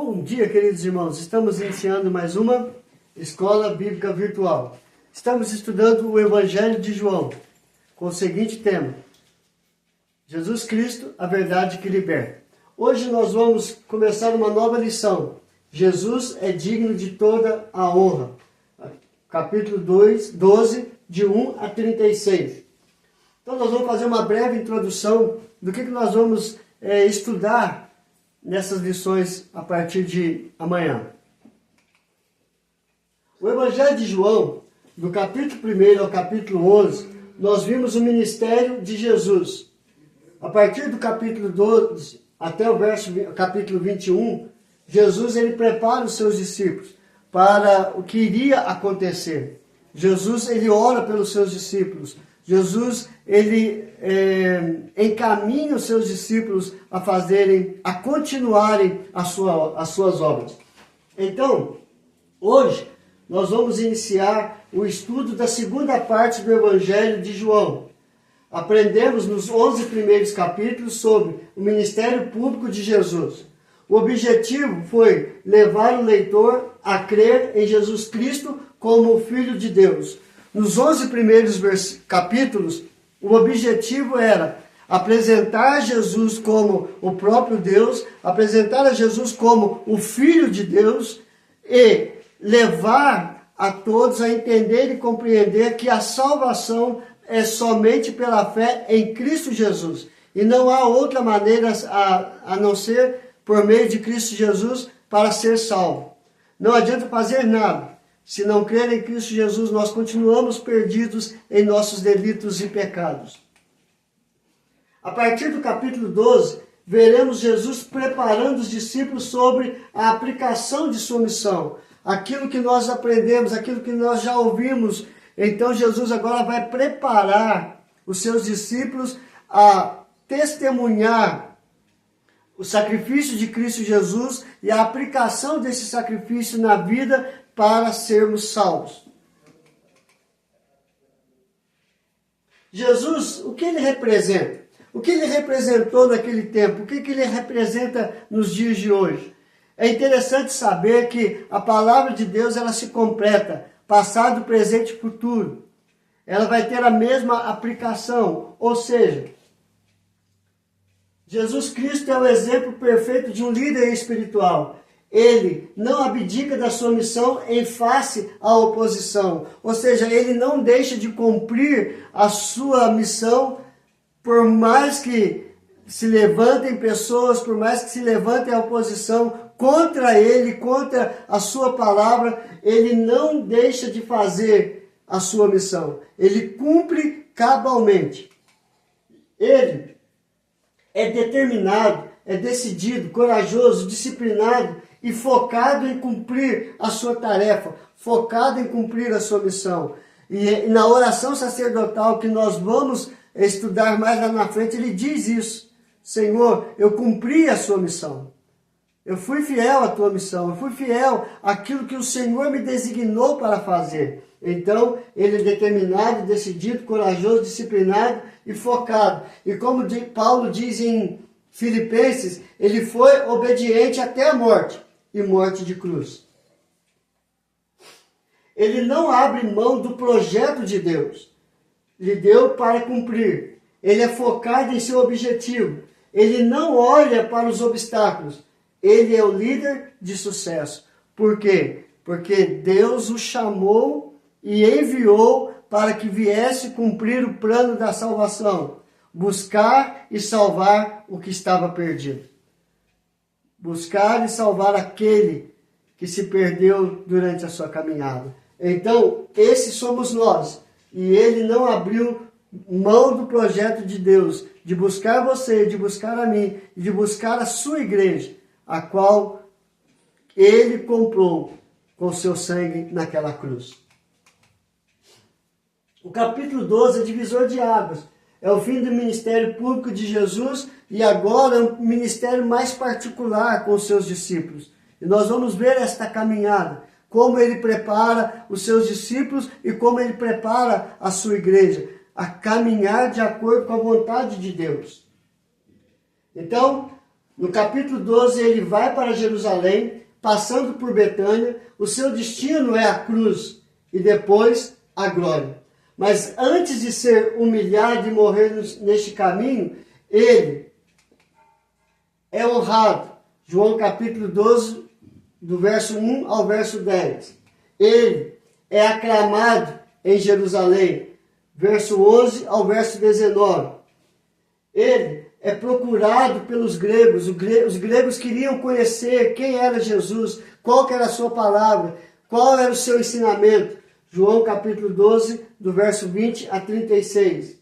Bom dia, queridos irmãos. Estamos iniciando mais uma Escola Bíblica Virtual. Estamos estudando o Evangelho de João, com o seguinte tema: Jesus Cristo, a verdade que liberta. Hoje nós vamos começar uma nova lição. Jesus é digno de toda a honra. Capítulo 12, de 1 a 36. Então nós vamos fazer uma breve introdução do que nós vamos estudar nessas lições a partir de amanhã. O Evangelho de João, do capítulo 1 ao capítulo 11, nós vimos o ministério de Jesus. A partir do capítulo 12 até o capítulo 21, Jesus ele prepara os seus discípulos para o que iria acontecer. Jesus ele ora pelos seus discípulos. Jesus ele encaminha os seus discípulos a continuarem as suas obras. Então, hoje nós vamos iniciar o estudo da segunda parte do Evangelho de João. Aprendemos nos 11 primeiros capítulos sobre o ministério público de Jesus. O objetivo foi levar o leitor a crer em Jesus Cristo como o Filho de Deus. Nos 11 primeiros capítulos, o objetivo era apresentar Jesus como o próprio Deus, apresentar a Jesus como o Filho de Deus e levar a todos a entender e compreender que a salvação é somente pela fé em Cristo Jesus. E não há outra maneira a não ser por meio de Cristo Jesus para ser salvo. Não adianta fazer nada. Se não crer em Cristo Jesus, nós continuamos perdidos em nossos delitos e pecados. A partir do capítulo 12, veremos Jesus preparando os discípulos sobre a aplicação de sua missão. Aquilo que nós aprendemos, aquilo que nós já ouvimos. Então Jesus agora vai preparar os seus discípulos a testemunhar o sacrifício de Cristo Jesus e a aplicação desse sacrifício na vida para sermos salvos. Jesus, o que ele representa? O que ele representou naquele tempo? O que ele representa nos dias de hoje? É interessante saber que a palavra de Deus ela se completa, passado, presente e futuro. Ela vai ter a mesma aplicação, ou seja, Jesus Cristo é o exemplo perfeito de um líder espiritual. Ele não abdica da sua missão em face à oposição. Ou seja, ele não deixa de cumprir a sua missão por mais que se levantem pessoas, por mais que se levantem a oposição contra ele, contra a sua palavra, ele não deixa de fazer a sua missão. Ele cumpre cabalmente. Ele é determinado, é decidido, corajoso, disciplinado e focado em cumprir a sua tarefa, focado em cumprir a sua missão. E na oração sacerdotal que nós vamos estudar mais lá na frente, ele diz isso: Senhor, eu cumpri a sua missão. Eu fui fiel à tua missão, eu fui fiel àquilo que o Senhor me designou para fazer. Então, ele é determinado, decidido, corajoso, disciplinado e focado. E como Paulo diz em Filipenses, ele foi obediente até a morte, e morte de cruz. Ele não abre mão do projeto de Deus. Lhe deu para cumprir. Ele é focado em seu objetivo. Ele não olha para os obstáculos. Ele é o líder de sucesso. Por quê? Porque Deus o chamou e enviou para que viesse cumprir o plano da salvação. Buscar e salvar o que estava perdido. Buscar e salvar aquele que se perdeu durante a sua caminhada. Então, esses somos nós. E ele não abriu mão do projeto de Deus, de buscar você, de buscar a mim, de buscar a sua igreja, a qual ele comprou com seu sangue naquela cruz. O capítulo 12 é divisor de águas. É o fim do ministério público de Jesus e agora é um ministério mais particular com os seus discípulos. E nós vamos ver esta caminhada, como ele prepara os seus discípulos e como ele prepara a sua igreja a caminhar de acordo com a vontade de Deus. Então, No capítulo 12, ele vai para Jerusalém, passando por Betânia. O seu destino é a cruz e depois a glória. Mas antes de ser humilhado e morrer neste caminho, ele é honrado. João capítulo 12, do verso 1 ao verso 10. Ele é aclamado em Jerusalém, verso 11 ao verso 19. Ele é procurado pelos gregos. Os gregos queriam conhecer quem era Jesus, qual que era a sua palavra, qual era o seu ensinamento. João capítulo 12, do verso 20 a 36.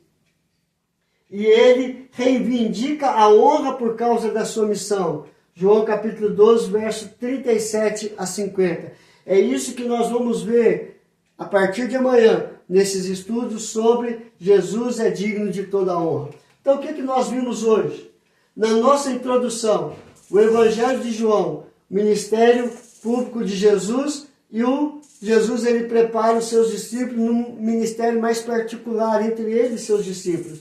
E ele reivindica a honra por causa da sua missão. João capítulo 12, verso 37 a 50. É isso que nós vamos ver a partir de amanhã, nesses estudos sobre Jesus é digno de toda a honra. Então, o que nós vimos hoje? Na nossa introdução, o Evangelho de João, o ministério público de Jesus, e o Jesus ele prepara os seus discípulos num ministério mais particular entre ele e seus discípulos.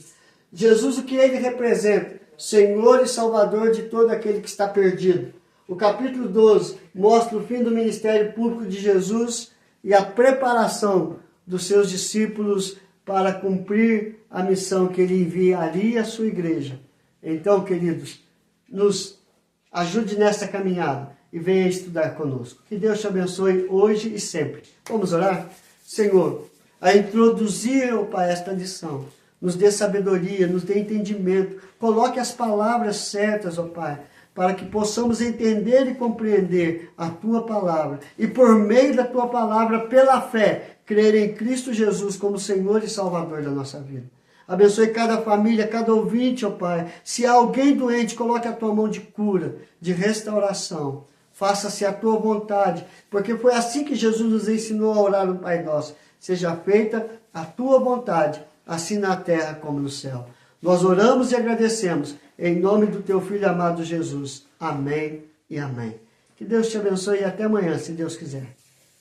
Jesus, o que ele representa? Senhor e Salvador de todo aquele que está perdido. O capítulo 12 mostra o fim do ministério público de Jesus e a preparação dos seus discípulos para cumprir a missão que ele enviaria à sua igreja. Então, queridos, nos ajude nessa caminhada e venha estudar conosco. Que Deus te abençoe hoje e sempre. Vamos orar? Senhor, a introduzir, ó Pai, esta lição, nos dê sabedoria, nos dê entendimento, coloque as palavras certas, ó Pai, para que possamos entender e compreender a Tua palavra e por meio da Tua palavra, pela fé, crer em Cristo Jesus como Senhor e Salvador da nossa vida. Abençoe cada família, cada ouvinte, ó Pai. Se há alguém doente, coloque a Tua mão de cura, de restauração. Faça-se a Tua vontade, porque foi assim que Jesus nos ensinou a orar no Pai Nosso. Seja feita a Tua vontade, assim na terra como no céu. Nós oramos e agradecemos em nome do Teu Filho amado Jesus. Amém e amém. Que Deus te abençoe e até amanhã, se Deus quiser.